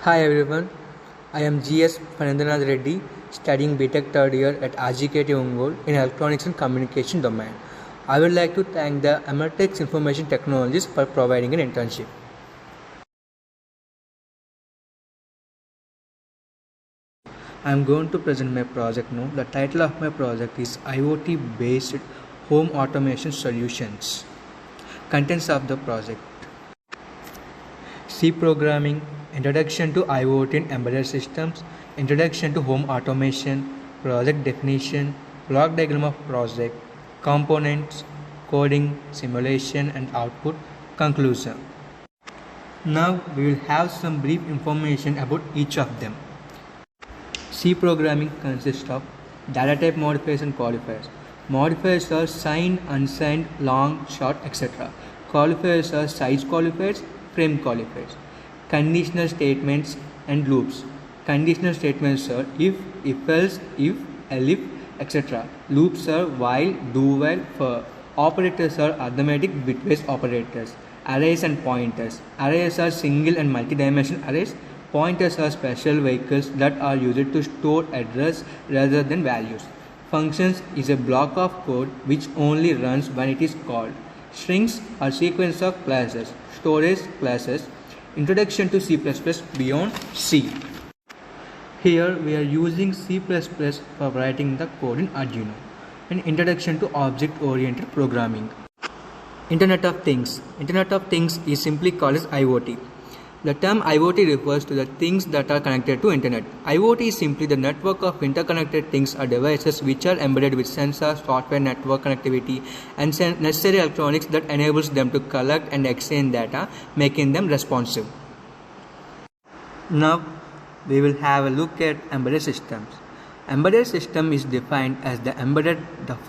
Hi everyone, I am GS Panendranath Reddy, studying BTech third year at RGKT Ongole in Electronics and Communication domain. I would like to thank the Emertxe Information Technologies for providing an internship. I am going to present my project now. The title of my project is IoT based Home Automation Solutions. Contents of the project: C programming, introduction to IoT and embedded systems, introduction to home automation, project definition, block diagram of project, components, coding, simulation and output, conclusion. Now we will have some brief information about each of them. C programming consists of data type modifiers and qualifiers. Modifiers are signed, unsigned, long, short, etc. Qualifiers are size qualifiers, frame qualifiers. Conditional statements and loops. Conditional statements are if else, if, elif, etc. Loops are while, do while, for. Operators are arithmetic bitwise operators. Arrays and pointers. Arrays are single and multi-dimensional arrays. Pointers are special vehicles that are used to store address rather than values. Functions is a block of code which only runs when it is called. Strings are sequence of classes. Storage classes. Introduction to C++ beyond C. Here we are using C++ for writing the code in Arduino. An introduction to object-oriented programming. Internet of Things. Internet of Things is simply called as IoT. The term IoT refers to the things that are connected to Internet. IoT is simply the network of interconnected things or devices which are embedded with sensors, software, network connectivity, and necessary electronics that enables them to collect and exchange data, making them responsive. Now, we will have a look at embedded systems. Embedded system is defined as the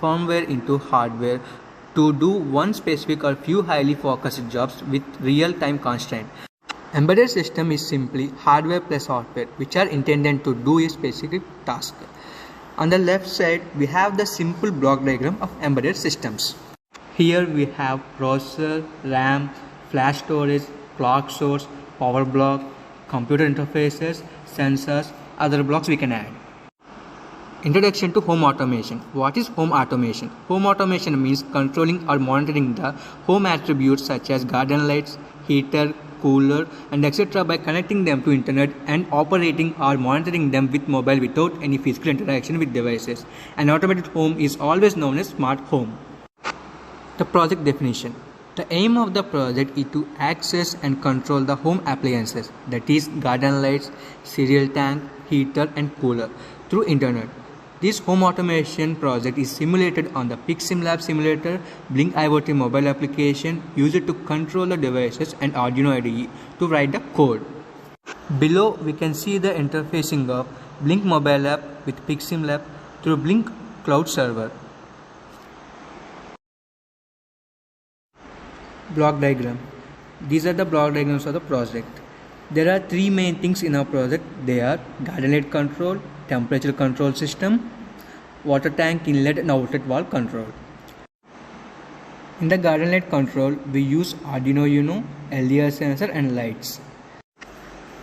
firmware into hardware to do one specific or few highly focused jobs with real-time constraint. Embedded system is simply hardware plus software which are intended to do a specific task. On the left side, we have the simple block diagram of embedded systems. Here we have processor, RAM, flash storage, clock source, power block, computer interfaces, sensors, other blocks we can add. Introduction to home automation. What is home automation? Home automation means controlling or monitoring the home attributes such as garden lights, heater, cooler, and etc. by connecting them to internet and operating or monitoring them with mobile without any physical interaction with devices. An automated home is always known as smart home. The project definition. The aim of the project is to access and control the home appliances, that is garden lights, cereal tank, heater and cooler, through internet. This home automation project is simulated on the PixSimLab simulator, Blink IoT mobile application used to control the devices, and Arduino IDE to write the code. Below we can see the interfacing of Blink mobile app with PixSimLab through Blink cloud server. Block diagram. These are the block diagrams of the project. There are three main things in our project. They are garden light control, temperature control system, water tank inlet and outlet valve control. In the garden light control, we use Arduino Uno, LDR sensor and lights.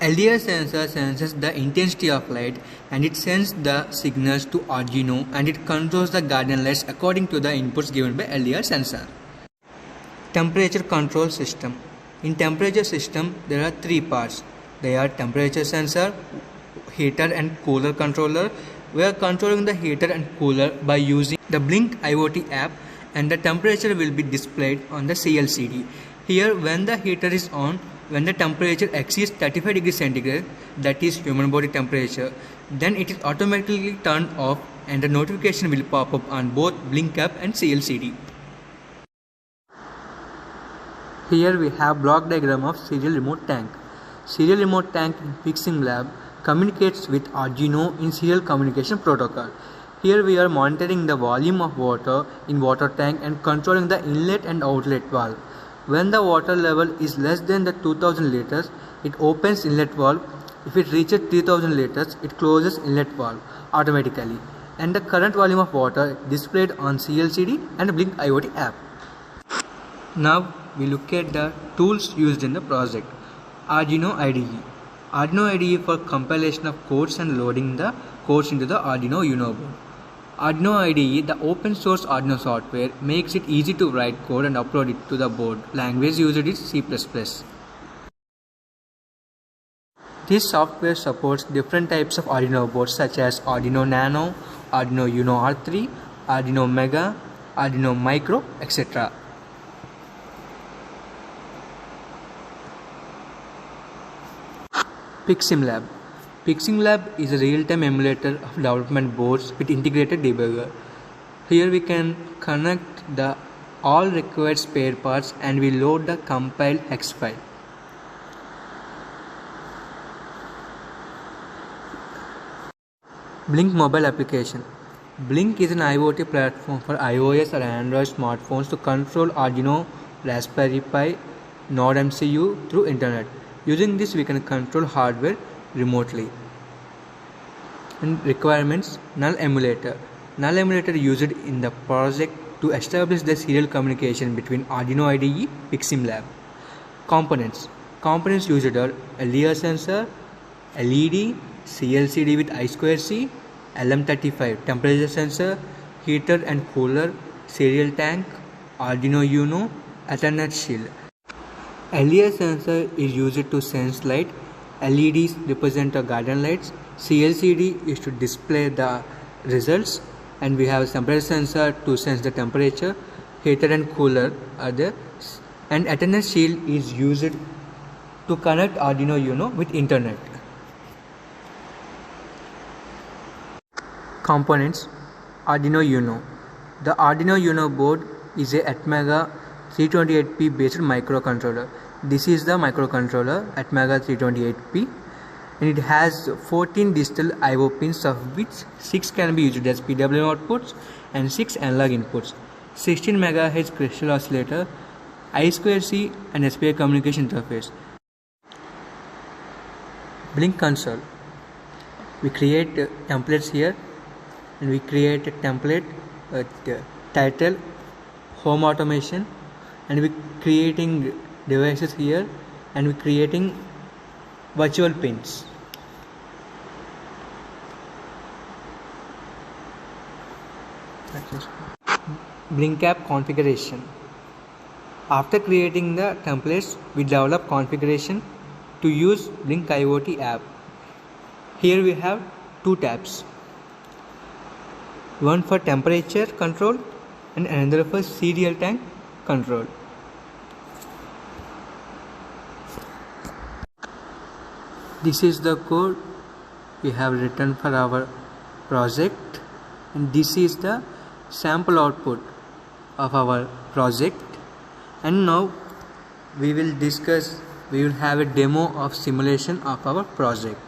LDR sensor senses the intensity of light and it sends the signals to Arduino and it controls the garden lights according to the inputs given by LDR sensor. Temperature control system. In temperature system, there are three parts. They are temperature sensor, heater and cooler controller. We are controlling the heater and cooler by using the Blink IoT app, and the temperature will be displayed on the CLCD. Here, when the heater is on, when the temperature exceeds 35 degrees centigrade, that is human body temperature, then it is automatically turned off and the notification will pop up on both Blink app and CLCD. Here we have block diagram of serial remote tank. Serial remote tank in PixSimLab communicates with Arduino in serial communication protocol. Here we are monitoring the volume of water in water tank and controlling the inlet and outlet valve. When the water level is less than the 2000 liters, it opens inlet valve. If it reaches 3000 liters, it closes inlet valve automatically. And the current volume of water displayed on CLCD and Blink IoT app. Now we look at the tools used in the project. Arduino IDE. Arduino IDE for compilation of codes and loading the codes into the Arduino Uno board. Arduino IDE, the open source Arduino software, makes it easy to write code and upload it to the board. Language used is C++. This software supports different types of Arduino boards such as Arduino Nano, Arduino Uno R3, Arduino Mega, Arduino Micro, etc. PixSimLab. PixSimLab is a real-time emulator of development boards with integrated debugger. Here we can connect the all required spare parts and we load the compiled hex file. Blink mobile application. Blink is an IoT platform for iOS or Android smartphones to control Arduino, Raspberry Pi, Node MCU through internet. Using this we can control hardware remotely. And requirements: null emulator. Null emulator used in the project to establish the serial communication between Arduino IDE, PixSimLab. Components. Components used are LDR sensor, LED, CLCD with I2C, LM35 temperature sensor, heater and cooler, serial tank, Arduino Uno, Ethernet shield. LDR sensor is used to sense light, LEDs represent the guardian lights, CLCD is to display the results, and we have temperature sensor to sense the temperature, heater and cooler are there, and Ethernet shield is used to connect Arduino Uno with internet. Components: Arduino Uno. The Arduino Uno board is a Atmega 328P based microcontroller. This is the microcontroller Atmega 328P, and it has 14 digital I/O pins, of which 6 can be used as PWM outputs and 6 analog inputs. 16 MHz crystal oscillator, I2C and SPI communication interface. Blink console. We create templates here, and we create a template title home automation, and we creating devices here, and we creating virtual pins. Blink app configuration. After creating the templates, we develop configuration to use Blink IoT app. Here we have two tabs, one for temperature control and another for serial tank control. This is the code we have written for our project, and this is the sample output of our project. And now we will have a demo of simulation of our project.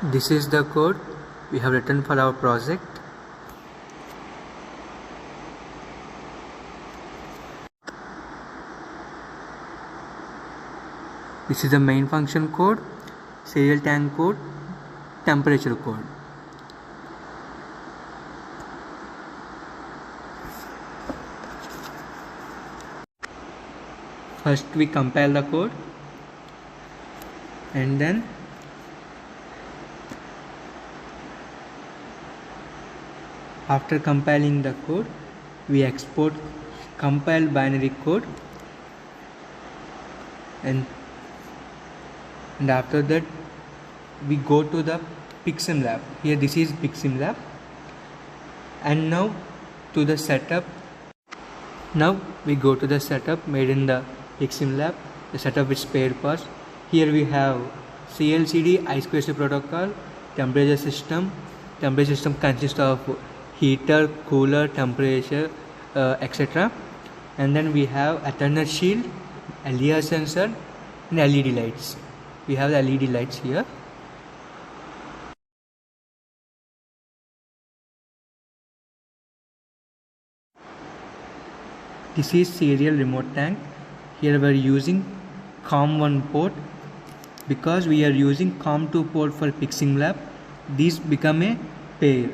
This is the code we have written for our project. This is the main function code, serial tank code, temperature code. First we compile the code, and then after compiling the code, we export compiled binary code, and after that we go to the PixSimLab. Here this is PixSimLab, and now to the setup. Now we go to the setup made in the PixSimLab, the setup with spare parts. Here we have CLCD I2C protocol, temperature system. Temperature system consists of heater, cooler, temperature, etc. And then we have Ethernet shield, LDR sensor, and LED lights. We have the LED lights here. This is serial remote tank. Here we are using COM1 port. Because we are using COM2 port for PixSimLab, these become a pair.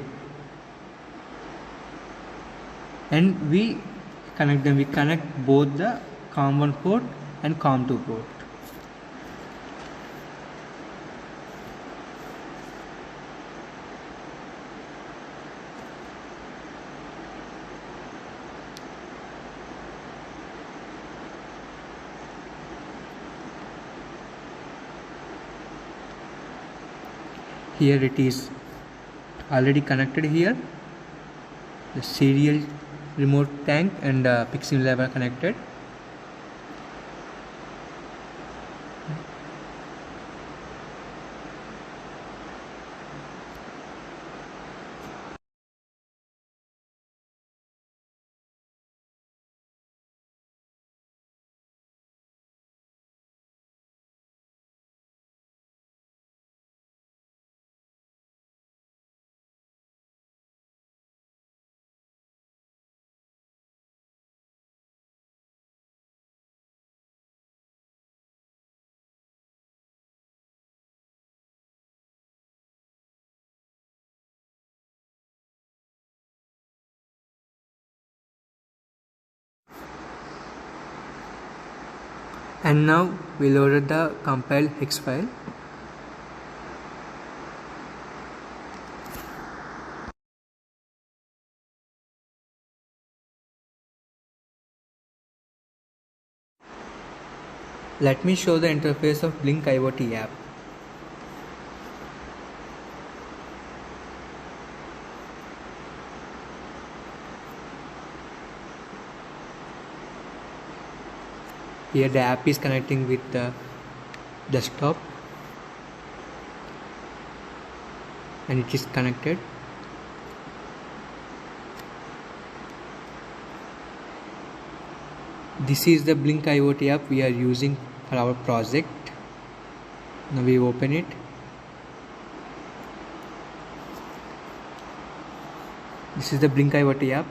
and we connect them. We connect both the COM1 port and COM2 port. Here it is already connected. Here the serial remote tank and Pixim Lab are connected. And now we loaded the compiled hex file. Let me show the interface of Blink IoT app. Here the app is connecting with the desktop and it is connected. This is the Blink IoT app we are using for our project. Now we open it. This is the Blink IoT app.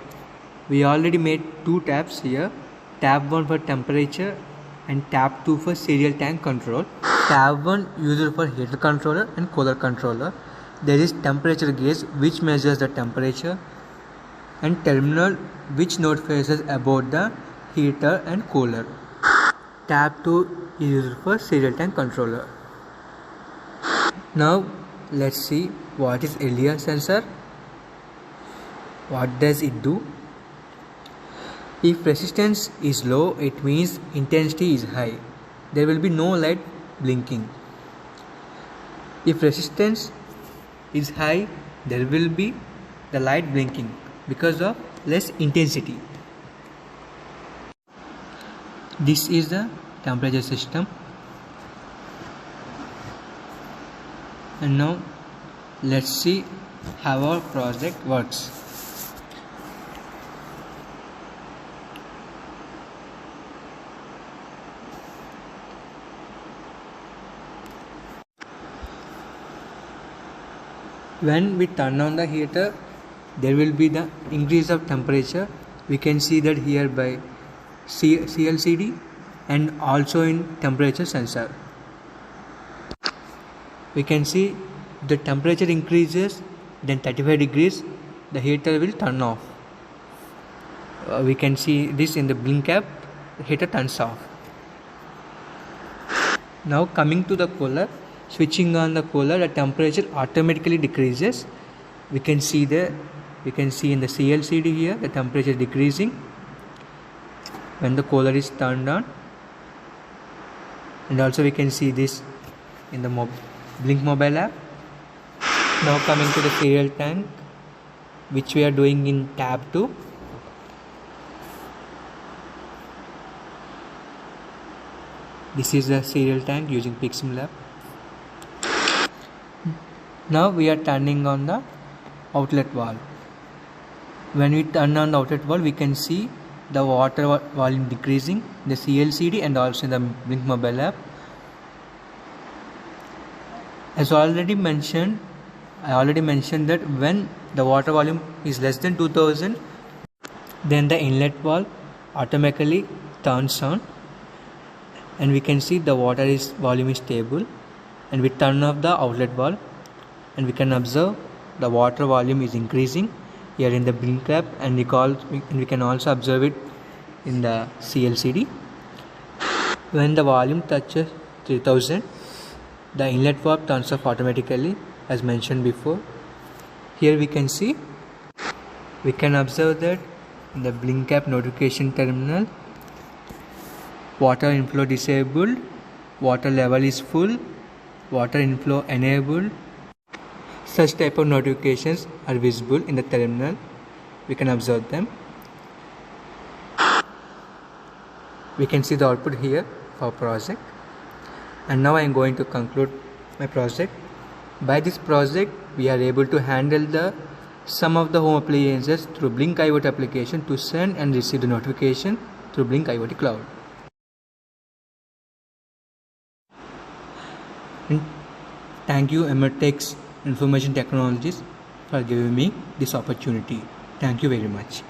We already made two tabs here. Tab 1 for temperature and tab 2 for serial tank control. Tab 1 used for heater controller and cooler controller. There is temperature gauge which measures the temperature, and terminal which notifies about the heater and cooler. Tab 2 is used for serial tank controller. Now let's see what is LDR sensor. What does it do? If resistance is low, it means intensity is high. There will be no light blinking. If resistance is high, there will be the light blinking because of less intensity. This is the temperature system. And now let's see how our project works. When we turn on the heater, there will be the increase of temperature. We can see that here by CLCD and also in temperature sensor. We can see the temperature increases, then 35 degrees, the heater will turn off. We can see this in the Blink app, the heater turns off. Now coming to the cooler, switching on the cooler, the temperature automatically decreases. We can see in the CLCD here the temperature decreasing when the cooler is turned on, and also we can see this in the Blink mobile app. Now coming to the serial tank, which we are doing in tab 2. This is the serial tank using Pixim Lab. Now we are turning on the outlet valve. When we turn on the outlet valve, we can see the water volume decreasing, the CLCD and also in the Blink mobile app. As I already mentioned that when the water volume is less than 2000, then the inlet valve automatically turns on, and we can see the volume is stable. And we turn off the outlet valve, and we can observe the water volume is increasing here in the Blink app, and we can also observe it in the CLCD. When the volume touches 3000, the inlet valve turns off automatically, as mentioned before. Here we can observe that in the Blink app notification terminal, water inflow disabled, water level is full, water inflow enabled. Such type of notifications are visible in the terminal. We can observe them. We can see the output here for project. And now I am going to conclude my project. By this project, we are able to handle some of the home appliances through Blink IoT application to send and receive the notification through Blink IoT Cloud. And thank you, Emertxe Information Technologies, for giving me this opportunity. Thank you very much.